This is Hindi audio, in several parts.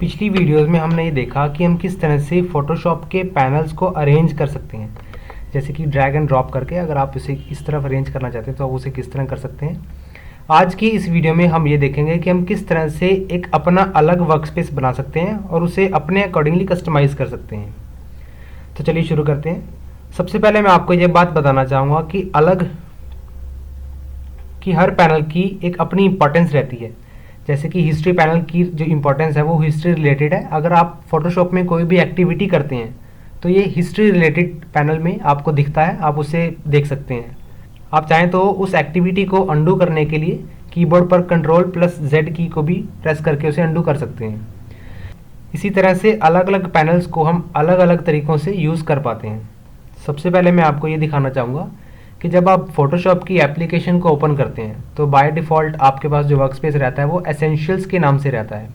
पिछली वीडियोस में हमने ये देखा कि हम किस तरह से फ़ोटोशॉप के पैनल्स को अरेंज कर सकते हैं, जैसे कि ड्रैग एंड ड्रॉप करके अगर आप इसे इस तरफ अरेंज करना चाहते हैं तो आप उसे किस तरह कर सकते हैं। आज की इस वीडियो में हम ये देखेंगे कि हम किस तरह से एक अपना अलग वर्कस्पेस बना सकते हैं और उसे अपने अकॉर्डिंगली कस्टमाइज़ कर सकते हैं। तो चलिए शुरू करते हैं। सबसे पहले मैं आपको ये बात बताना चाहूँगा कि हर पैनल की एक अपनी इंपॉर्टेंस रहती है। जैसे कि हिस्ट्री पैनल की जो इंपॉर्टेंस है वो हिस्ट्री रिलेटेड है। अगर आप फोटोशॉप में कोई भी एक्टिविटी करते हैं तो ये हिस्ट्री रिलेटेड पैनल में आपको दिखता है, आप उसे देख सकते हैं। आप चाहें तो उस एक्टिविटी को अंडू करने के लिए कीबोर्ड पर Ctrl+Z की को भी प्रेस करके उसे अंडू कर सकते हैं। इसी तरह से अलग अलग पैनल्स को हम अलग अलग तरीक़ों से यूज़ कर पाते हैं। सबसे पहले मैं आपको ये दिखाना चाहूँगा कि जब आप फोटोशॉप की एप्लीकेशन को ओपन करते हैं तो बाय डिफ़ॉल्ट आपके पास जो वर्कस्पेस रहता है वो एसेंशियल्स के नाम से रहता है।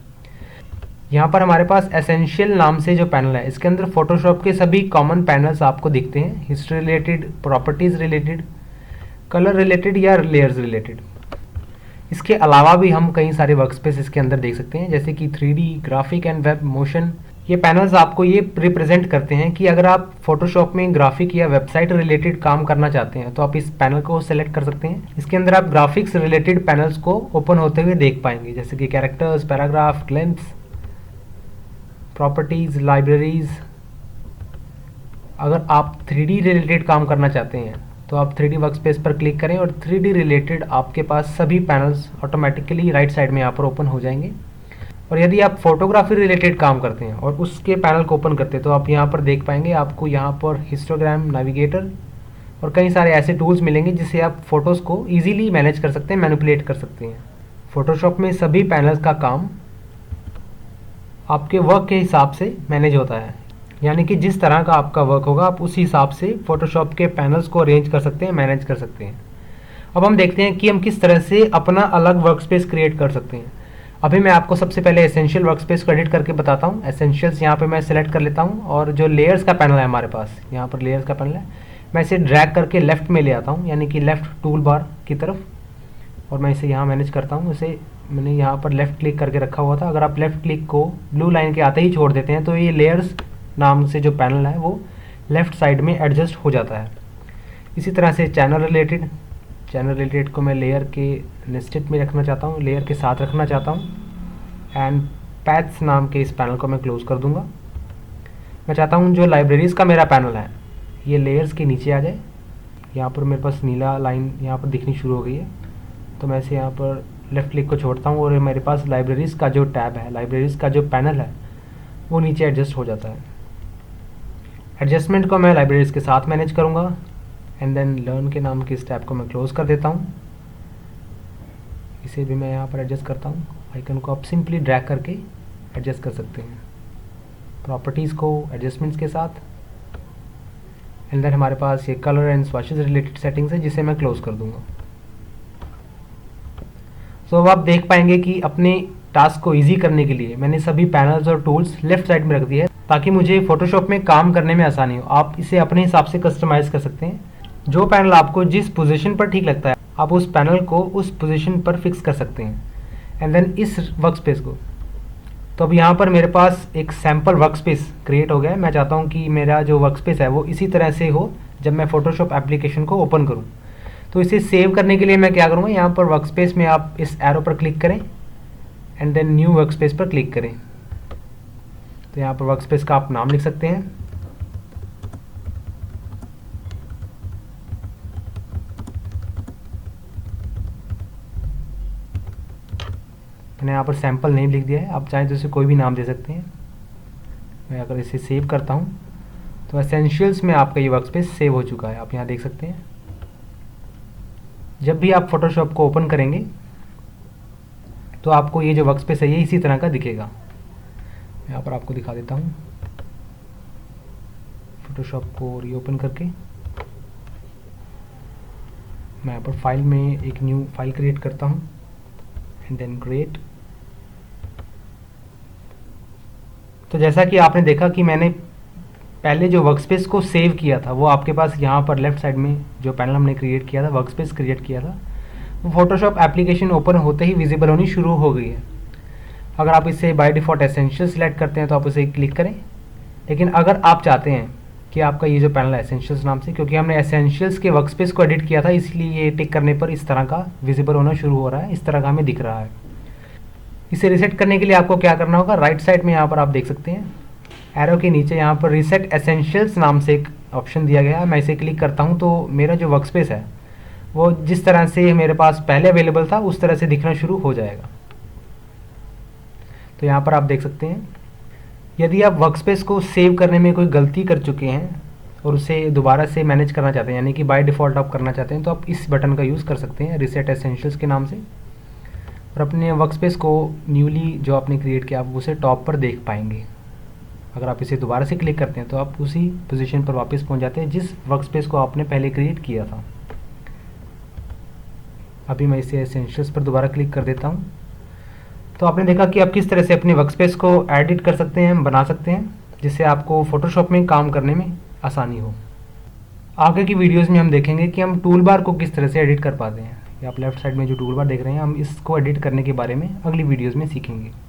यहाँ पर हमारे पास एसेंशियल नाम से जो पैनल है इसके अंदर फोटोशॉप के सभी कॉमन पैनल्स आपको दिखते हैं, history related, properties related, colour related या लेयर्स रिलेटेड। इसके अलावा भी हम कई सारे वर्कस्पेस इसके अंदर देख सकते हैं, जैसे कि 3D, graphic and web, motion. ये पैनल्स आपको ये रिप्रेजेंट करते हैं कि अगर आप फोटोशॉप में ग्राफिक या वेबसाइट रिलेटेड काम करना चाहते हैं तो आप इस पैनल को सेलेक्ट कर सकते हैं। इसके अंदर आप ग्राफिक्स रिलेटेड पैनल्स को ओपन होते हुए देख पाएंगे, जैसे कि characters, paragraph, glimpse, properties, libraries. अगर आप 3D रिलेटेड काम करना चाहते हैं तो आप 3D वर्कस्पेस पर क्लिक करें और 3D रिलेटेड आपके पास सभी पैनल्स ऑटोमेटिकली राइट साइड में यहाँ पर ओपन हो जाएंगे। और यदि आप फोटोग्राफी रिलेटेड काम करते हैं और उसके पैनल को ओपन करते हैं तो आप यहाँ पर देख पाएंगे आपको यहाँ पर हिस्टोग्राम, नेविगेटर और कई सारे ऐसे टूल्स मिलेंगे जिससे आप फ़ोटोज़ को ईजिली मैनेज कर सकते हैं, मैनिपुलेट कर सकते हैं। फ़ोटोशॉप में सभी पैनल्स का काम आपके वर्क के हिसाब से मैनेज होता है, यानी कि जिस तरह का आपका वर्क होगा आप उसी हिसाब से फ़ोटोशॉप के पैनल्स को अरेंज कर सकते हैं, मैनेज कर सकते हैं। अब हम देखते हैं कि हम किस तरह से अपना अलग वर्कस्पेस क्रिएट कर सकते हैं। अभी मैं आपको सबसे पहले एसेंशियल वर्कस्पेस को एडिट करके बताता हूँ। एसेंशियल्स यहाँ पे मैं सेलेक्ट कर लेता हूँ और जो लेयर्स का पैनल है हमारे पास, यहाँ पर लेयर्स का पैनल है, मैं इसे ड्रैग करके लेफ़्ट में ले आता हूँ, यानी कि लेफ़्ट टूल बार की तरफ, और मैं इसे यहाँ मैनेज करता हूँ। इसे मैंने यहाँ पर लेफ़्ट क्लिक करके रखा हुआ था। अगर आप लेफ़्ट क्लिक को ब्लू लाइन के आते ही छोड़ देते हैं तो ये लेयर्स नाम से जो पैनल है वो लेफ़्ट साइड में एडजस्ट हो जाता है। इसी तरह से चैनल रिलेटेड को मैं लेयर के नेस्टेड में रखना चाहता हूँ, लेयर के साथ रखना चाहता हूँ। एंड पैथ्स नाम के इस पैनल को मैं क्लोज़ कर दूंगा। मैं चाहता हूँ जो लाइब्रेरीज़ का मेरा पैनल है ये लेयर्स के नीचे आ जाए। यहाँ पर मेरे पास नीला लाइन यहाँ पर दिखनी शुरू हो गई है, तो मैं इसे यहाँ पर लेफ़्ट क्लिक को छोड़ता हूँ और मेरे पास लाइब्रेरीज़ का जो टैब है, लाइब्रेरीज़ का जो पैनल है वो नीचे एडजस्ट हो जाता है। एडजस्टमेंट को मैं लाइब्रेरीज़ के साथ मैनेज करूँगा। एंड देन लर्न के नाम के इस टैब को मैं क्लोज़ कर देता हूँ। इसे भी मैं यहाँ पर एडजस्ट करता हूँ। आइकन को आप सिंपली ड्रैग करके एडजस्ट कर सकते हैं प्रॉपर्टीज़ को एडजस्टमेंट्स के साथ। एंड देन हमारे पास ये कलर एंड स्वैशेस रिलेटेड सेटिंग्स है जिसे मैं क्लोज़ कर दूँगा। सो अब आप देख पाएंगे कि अपने टास्क को ईजी करने के लिए मैंने सभी पैनल्स और टूल्स लेफ्ट साइड में रख दिए हैं ताकि मुझे फ़ोटोशॉप में काम करने में आसानी हो। आप इसे अपने हिसाब से कस्टमाइज़ कर सकते हैं। जो पैनल आपको जिस पोजीशन पर ठीक लगता है आप उस पैनल को उस पोजीशन पर फिक्स कर सकते हैं। एंड देन इस वर्कस्पेस को, तो अब यहाँ पर मेरे पास एक सैम्पल वर्कस्पेस क्रिएट हो गया है। मैं चाहता हूँ कि मेरा जो वर्कस्पेस है वो इसी तरह से हो जब मैं फ़ोटोशॉप एप्लीकेशन को ओपन करूँ। तो इसे सेव करने के लिए मैं क्या करूँगा, यहाँ पर वर्कस्पेस में आप इस एरो पर क्लिक करें एंड देन न्यू वर्कस्पेस पर क्लिक करें। तो यहाँ पर वर्कस्पेस का आप नाम लिख सकते हैं। मैंने यहाँ पर सैम्पल नेम लिख दिया है, आप चाहें तो इसे कोई भी नाम दे सकते हैं। मैं अगर इसे सेव करता हूँ तो एसेंशियल्स में आपका ये वर्कस्पेस सेव हो चुका है, आप यहाँ देख सकते हैं। जब भी आप फोटोशॉप को ओपन करेंगे तो आपको ये जो वर्कस्पेस है ये इसी तरह का दिखेगा। यहाँ पर आपको दिखा देता हूँ फोटोशॉप को रीओपन करके। मैं यहाँ पर फाइल में एक न्यू फाइल क्रिएट करता हूँ एंड देन क्रिएट। तो जैसा कि आपने देखा कि मैंने पहले जो वर्कस्पेस को सेव किया था वो आपके पास यहाँ पर लेफ्ट साइड में जो पैनल हमने क्रिएट किया था, वर्कस्पेस क्रिएट किया था, वो फोटोशॉप एप्लीकेशन ओपन होते ही विजिबल होनी शुरू हो गई है। अगर आप इसे बाय डिफ़ॉल्ट एसेंशियल सिलेक्ट करते हैं तो आप उसे क्लिक करें। लेकिन अगर आप चाहते हैं कि आपका ये जो पैनल है एसेंशियल्स नाम से, क्योंकि हमने एसेंशियल्स के वर्कस्पेस को एडिट किया था, इसलिए ये टिक करने पर इस तरह का विजिबल होना शुरू हो रहा है, इस तरह का हमें दिख रहा है। इसे रीसेट करने के लिए आपको क्या करना होगा, राइट साइड में यहाँ पर आप देख सकते हैं एरो के नीचे यहाँ पर रीसेट एसेंशियल्स नाम से एक ऑप्शन दिया गया है। मैं इसे क्लिक करता हूँ तो मेरा जो वर्कस्पेस है वो जिस तरह से मेरे पास पहले अवेलेबल था उस तरह से दिखना शुरू हो जाएगा। तो यहाँ पर आप देख सकते हैं, यदि आप वर्कस्पेस को सेव करने में कोई गलती कर चुके हैं और उसे दोबारा से मैनेज करना चाहते हैं, यानी कि बाय डिफ़ॉल्ट आप करना चाहते हैं, तो आप इस बटन का यूज़ कर सकते हैं रीसेट एसेंशियल्स के नाम से, और अपने वर्कस्पेस को न्यूली जो आपने क्रिएट किया आप उसे टॉप पर देख पाएंगे। अगर आप इसे दोबारा से क्लिक करते हैं तो आप उसी पोजीशन पर वापस पहुंच जाते हैं जिस वर्कस्पेस को आपने पहले क्रिएट किया था। अभी मैं इसे एसेंशियल्स पर दोबारा क्लिक कर देता हूं। तो आपने देखा कि आप किस तरह से अपने वर्कस्पेस को एडिट कर सकते हैं, बना सकते हैं, जिससे आपको फोटोशॉप में काम करने में आसानी हो। आगे की वीडियोज़ में हम देखेंगे कि हम टूल बार को किस तरह से एडिट कर पाते हैं। या आप लेफ्ट साइड में जो टूल बार देख रहे हैं, हम इसको एडिट करने के बारे में अगली वीडियोज़ में सीखेंगे।